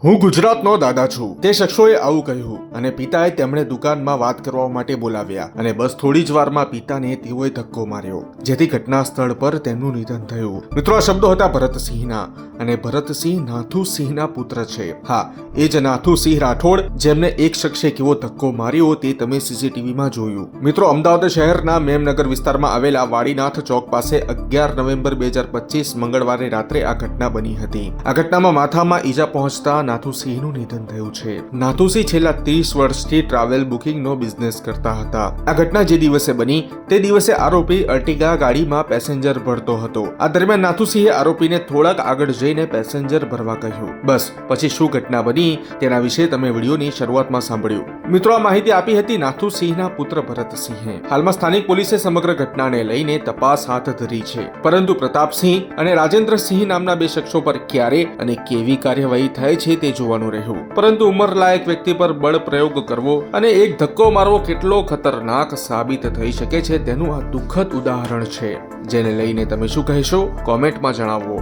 હું ગુજરાતનો દાદા છું તે શખ્સોએ આવું કહ્યું અને પિતાએ તેમણે દુકાનમાં વાત કરવા માટે બોલાવ્યા અને બસ થોડી જ વારમાં પિતાને તેઓએ ધક્કો માર્યો જેથી ઘટના સ્થળ પર તેમનું નિધન થયું. મિત્રો, આ શબ્દો હતા ભરતસિંહના અને ભરતસિંહ નાથુસિંહના પુત્ર છે. હા, એ જ નાથુસિંહ રાઠોડ જેમને એક શખ્સે કેવો ધક્કો માર્યો તે તમે સીસીટીવીમાં જોયું. મિત્રો, અમદાવાદ શહેરના મેમનગર વિસ્તારમાં આવેલા વાડીનાથ ચોક પાસે 11 નવેમ્બર 2025 મંગળવારે રાત્રે આ ઘટના બની હતી. આ ઘટનામાં માથામાં ઈજા પહોંચતા નાથુસિંહનું નિધન થયું છે. નાથુસિંહ છેલ્લા 30 વર્ષથી ટ્રાવેલ બુકિંગનો બિઝનેસ કરતા હતા. આ ઘટના જે દિવસે બની તે દિવસે આરોપી અર્ટિગા ગાડીમાં પેસેન્જર ભરતો હતો. આ દરમિયાન નાથુસિંહે આરોપીને થોડાક આગળ જઈને પેસેન્જર ભરવા કહ્યું. બસ પછી શું ઘટના બની તેના વિશે તમે વિડીયોની શરૂઆતમાં સાંભળ્યું. મિત્રો, આ માહિતી આપી હતી નાથુસિંહના પુત્ર ભરતસિંહે. હાલમાં સ્થાનિક પોલીસે સમગ્ર ઘટનાને લઈને તપાસ હાથ ધરી છે, પરંતુ પ્રતાપસિંહ અને રાજેન્દ્રસિંહ નામના બે શખ્સો પર ક્યારે અને કેવી કાર્યવાહી થાય છે તે જોવાનું રહ્યું. પરંતુ ઉંમરલાયક વ્યક્તિ પર બળ પ્રયોગ કરવો અને એક ધક્કો મારવો કેટલો ખતરનાક સાબિત થઈ શકે છે તેનું આ દુઃખદ ઉદાહરણ છે, જેને લઈને તમે શું કહેશો કોમેન્ટમાં જણાવો.